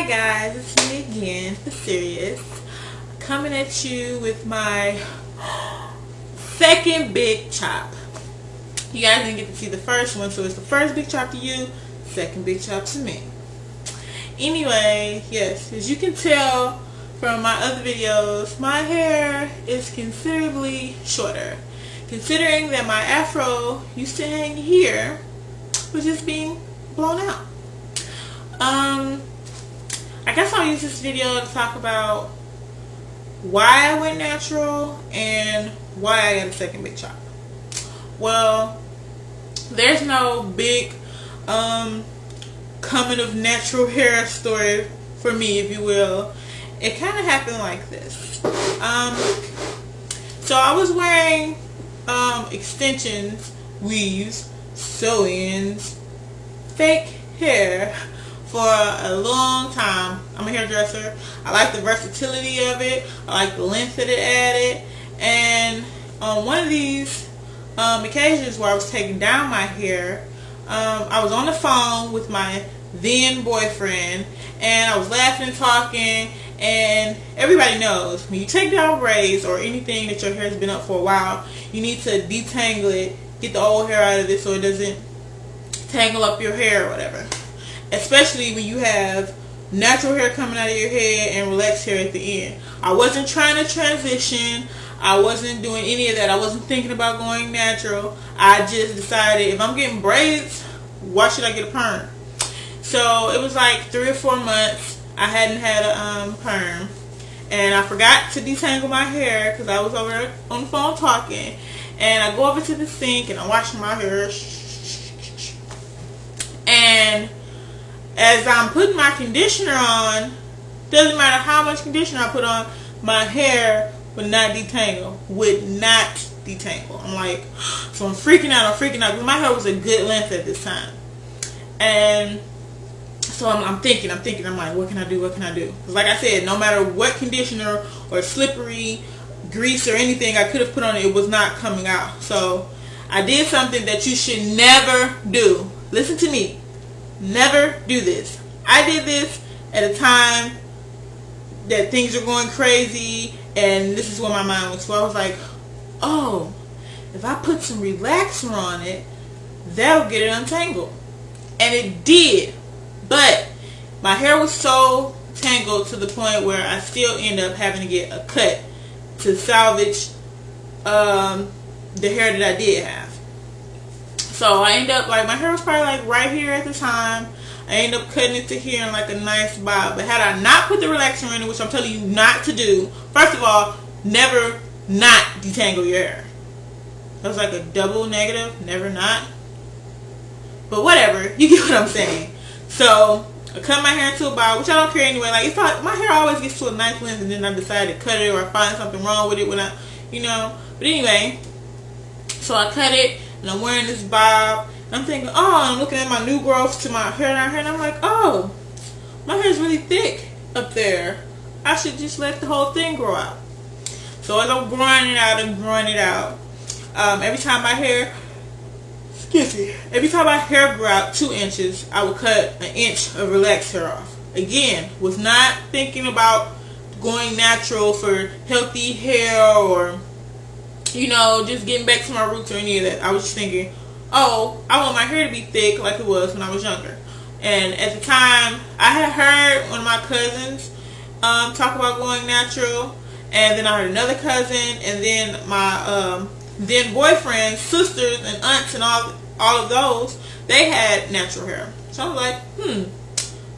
Hi guys, it's me again, The Serious, coming at you with my second big chop. You guys didn't get to see the first one, so it's the first big chop to you, second big chop to me. Anyway, yes, as you can tell from my other videos, my hair is considerably shorter. Considering that my afro used to hang here, was just being blown out. I guess I'll use this video to talk about why I went natural and why I got a second big chop. Well, there's no big coming of natural hair story for me, if you will. It kind of happened like this. So I was wearing extensions, weaves, sew-ins, fake hair for a long time. I'm a hairdresser. I like the versatility of it. I like the length that it added. And on one of these occasions where I was taking down my hair, I was on the phone with my then boyfriend, and I was laughing and talking. And everybody knows when you take down braids or anything that your hair has been up for a while, you need to detangle it, get the old hair out of it so it doesn't tangle up your hair or whatever. Especially when you have natural hair coming out of your head and relaxed hair at the end. I wasn't trying to transition. I wasn't doing any of that. I wasn't thinking about going natural. I just decided if I'm getting braids, why should I get a perm? So it was like 3 or 4 months I hadn't had a perm, and I forgot to detangle my hair because I was over there on the phone talking. And I go over to the sink and I'm washing my hair, and as I'm putting my conditioner on, doesn't matter how much conditioner I put on, my hair would not detangle. I'm like, so I'm freaking out because my hair was a good length at this time. And so I'm thinking, I'm like, what can I do? Because like I said, no matter what conditioner or slippery grease or anything I could have put on it, it was not coming out. So I did something that you should never do. Listen to me. Never do this. I did this at a time that things are going crazy, and this is where my mind was. So I was like, oh, if I put some relaxer on it, that'll get it untangled. And it did. But my hair was so tangled to the point where I still end up having to get a cut to salvage the hair that I did have. So I ended up, like, my hair was probably like right here at the time. I ended up cutting it to here in like a nice bob. But had I not put the relaxer in it, which I'm telling you not to do, first of all, never not detangle your hair. That was like a double negative, never not. But whatever, you get what I'm saying. So I cut my hair into a bob, which I don't care anyway. Like, it's not, my hair always gets to a nice length, and then I decide to cut it, or I find something wrong with it when I, you know. But anyway, so I cut it, and I'm wearing this bob. And I'm thinking, oh, I'm looking at my new growth to my hair down here, and I'm like, oh, my hair's really thick up there. I should just let the whole thing grow out. So as I'm growing it out, every time my hair grew out 2 inches, I would cut 1 inch of relaxed hair off. Again, was not thinking about going natural for healthy hair or, you know, just getting back to my roots or any of that. I was just thinking, oh, I want my hair to be thick like it was when I was younger. And at the time, I had heard one of my cousins talk about going natural, and then I heard another cousin, and then my then boyfriend's sisters and aunts and all of those, they had natural hair. So I was like,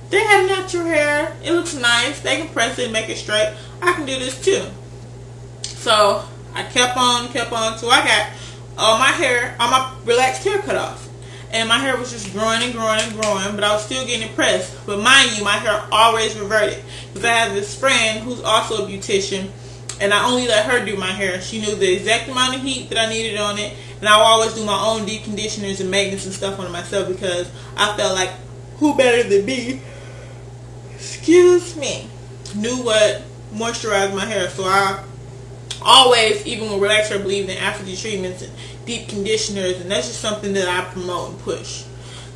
they have natural hair. It looks nice. They can press it and make it straight. I can do this too. So I kept on till I got all my relaxed hair cut off. And my hair was just growing and growing and growing, but I was still getting impressed. But mind you, my hair always reverted. Because I have this friend who's also a beautician, and I only let her do my hair. She knew the exact amount of heat that I needed on it, and I would always do my own deep conditioners and maintenance and stuff on it myself, because I felt like, who better than me, excuse me, knew what moisturized my hair. So I always, even with relaxer, believe in after treatments and deep conditioners, and that's just something that I promote and push.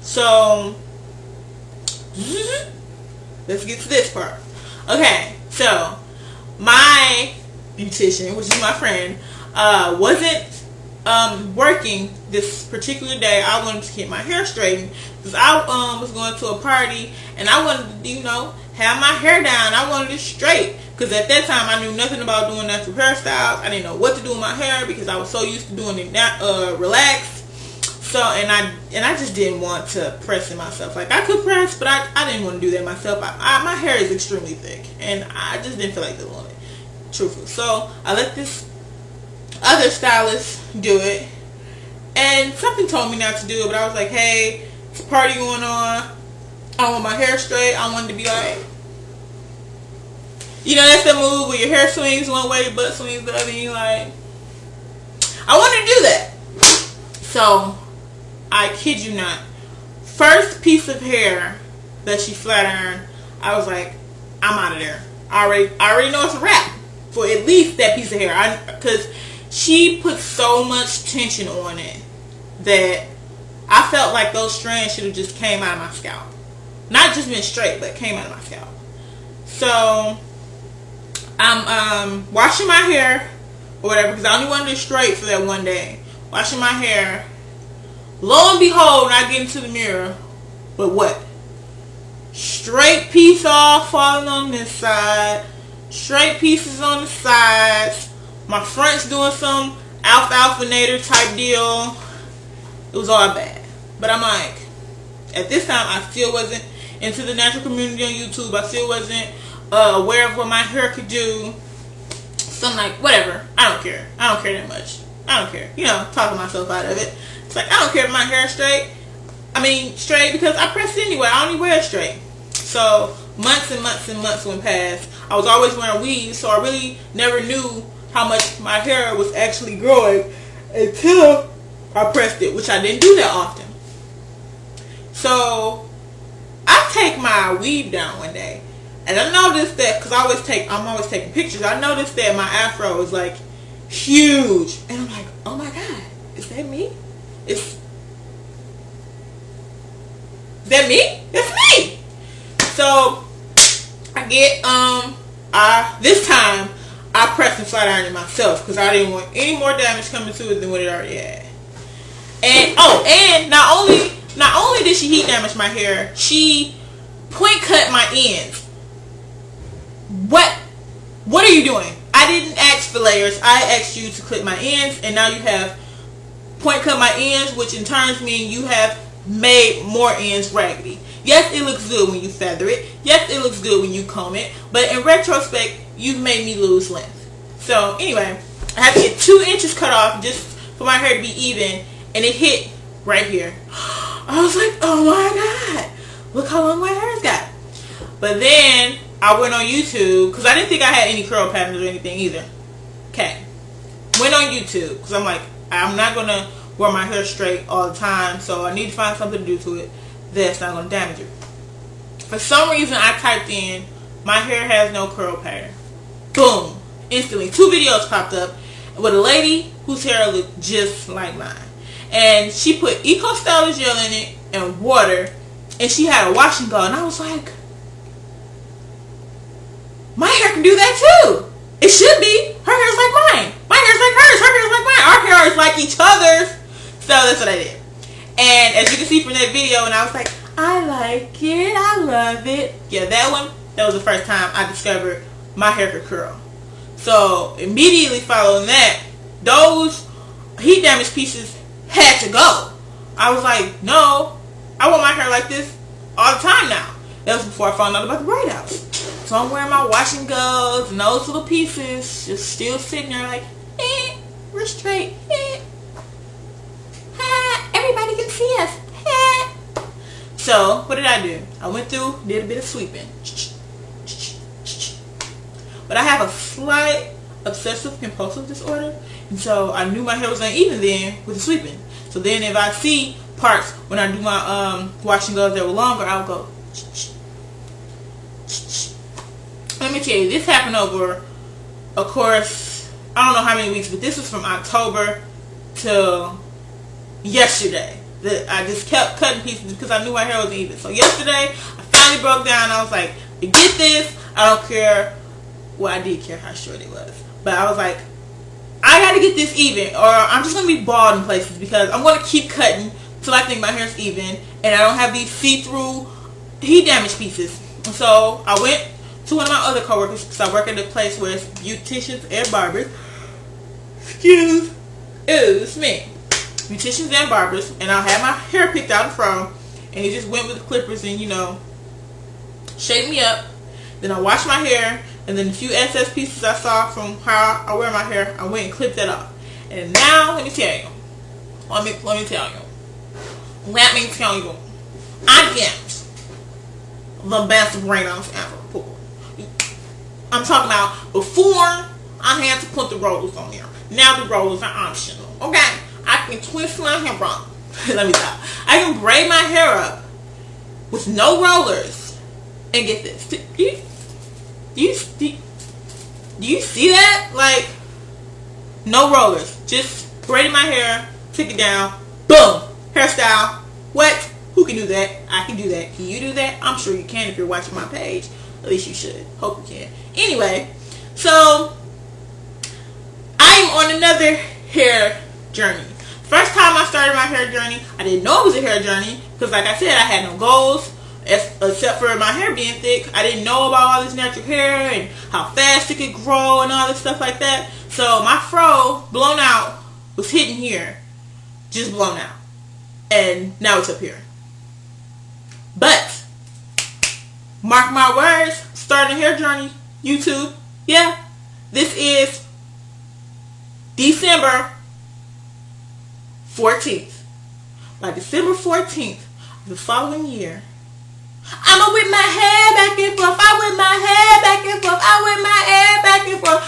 So let's get to this part. Okay, so my beautician, which is my friend, wasn't working this particular day. I wanted to get my hair straightened because I was going to a party and I wanted to, you know, have my hair down. I wanted it straight because at that time I knew nothing about doing natural hairstyles. I didn't know what to do with my hair because I was so used to doing it relaxed. So and I just didn't want to press it myself. Like I could press, but I didn't want to do that myself. My hair is extremely thick and I just didn't feel like doing it. Truthful. So I let this other stylist do it, and something told me not to do it, but I was like, hey, it's a party going on, I want my hair straight. I wanted to be like, you know, that's the move where your hair swings one way, your butt swings the other, and you're like, I wanted to do that. So I kid you not, first piece of hair that she flat ironed, I was like, I'm out of there. I already know it's a wrap for at least that piece of hair, because she put so much tension on it that I felt like those strands should have just came out of my scalp. Not just been straight, but came out of my scalp. So I'm washing my hair or whatever, because I only wanted it straight for that one day. Washing my hair. Lo and behold, when I get into the mirror, but what? Straight piece all falling on this side. Straight pieces on the sides. My front's doing some alphanator type deal. It was all bad. But I'm like, at this time, I still wasn't into the natural community on YouTube. I still wasn't aware of what my hair could do. So I'm like, whatever. I don't care. I don't care that much. I don't care. You know, talking myself out of it. It's like, I don't care if my hair is straight. I mean, straight because I press it anyway. I only wear it straight. So months and months and months went past. I was always wearing weaves, so I really never knew how much my hair was actually growing until I pressed it, which I didn't do that often. So I take my weave down one day, and I noticed that because I'm always taking pictures. I noticed that my afro was like huge, and I'm like, oh my god, is that me? Is that me? That's me. So I get this time I pressed and flat ironed it myself because I didn't want any more damage coming to it than what it already had. And not only did she heat damage my hair, she point cut my ends. What are you doing? I didn't ask for layers. I asked you to clip my ends, and now you have point cut my ends, which in turn means you have made more ends raggedy. Yes, it looks good when you feather it. Yes, it looks good when you comb it. But in retrospect, you've made me lose length. So anyway, I had to get 2 inches cut off just for my hair to be even, and it hit right here. I was like, oh my god, look how long my hair's got. But then I went on YouTube because I didn't think I had any curl patterns or anything either. Okay, went on YouTube because I'm like, I'm not gonna wear my hair straight all the time, so I need to find something to do to it that's not going to damage it. For some reason, I typed in, my hair has no curl pattern. Boom. Instantly, 2 videos popped up with a lady whose hair looked just like mine. And she put Eco Styler gel in it and water, and she had a washing gel, and I was like, my hair can do that too. It should be. Her hair's like mine. My hair's like hers. Her hair's like mine. Our hair is like each other's. So that's what I did. And as you can see from that video, and I was like, I like it, I love it. Yeah, that was the first time I discovered my hair could curl. So immediately following that, those heat damage pieces had to go. I was like, no, I want my hair like this all the time now. That was before I found out about the braid outs. So I'm wearing my washing gels and those little pieces just still sitting there like, we're straight. Everybody can see us. So what did I do? I went through, did a bit of sweeping. But I have a slight obsessive compulsive disorder, and so I knew my hair was uneven then with the sweeping. So then if I see parts when I do my washing gels that were longer, I'll go. Let me tell you, this happened over, of course, I don't know how many weeks, but this was from October till yesterday. That I just kept cutting pieces because I knew my hair wasn't even. So yesterday, I finally broke down. I was like, get this. I don't care. Well, I did care how short it was. But I was like, I gotta get this even, or I'm just gonna be bald in places, because I'm gonna keep cutting till I think my hair's even and I don't have these see-through heat damage pieces. So I went to one of my other coworkers, because I work at a place where it's beauticians and barbers. Excuse me. Beauticians and barbers, and I had my hair picked out in front, and he just went with the clippers and, you know, shaved me up. Then I washed my hair, and then a few excess pieces I saw from how I wear my hair, I went and clipped that up. And now, let me tell you, I get the best braids ever pulled. I'm talking about before I had to put the rollers on there. Now the rollers are optional. Okay, I can twist my hair up. Let me stop. I can braid my hair up with no rollers, and get this. Do you see that? Like, no rollers, just braiding my hair, take it down, boom, hairstyle. What? Who can do that? I can do that. Can you do that? I'm sure you can if you're watching my page. At least you should. Hope you can. Anyway, so I'm on another hair journey. First time I started my hair journey, I didn't know it was a hair journey, because like I said, I had no goals except for my hair being thick. I didn't know about all this natural hair and how fast it could grow and all this stuff like that. So my fro, blown out, was hitting here, just blown out, and now it's up here. But mark my words, starting a hair journey, YouTube. Yeah, this is December 14th. By December 14th of the following year, I'ma whip my hair back and forth.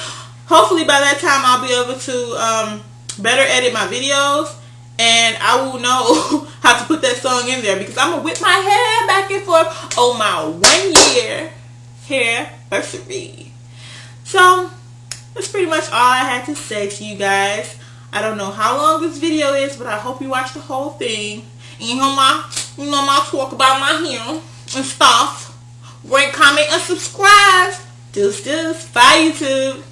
Hopefully by that time I'll be able to better edit my videos, and I will know how to put that song in there, because I'm gonna whip my hair back and forth on my 1 year hair anniversary. So that's pretty much all I had to say to you guys. I don't know how long this video is, but I hope you watch the whole thing. And you know my talk about my hair and stuff. Rate, comment, and subscribe. Deuce. Bye, YouTube.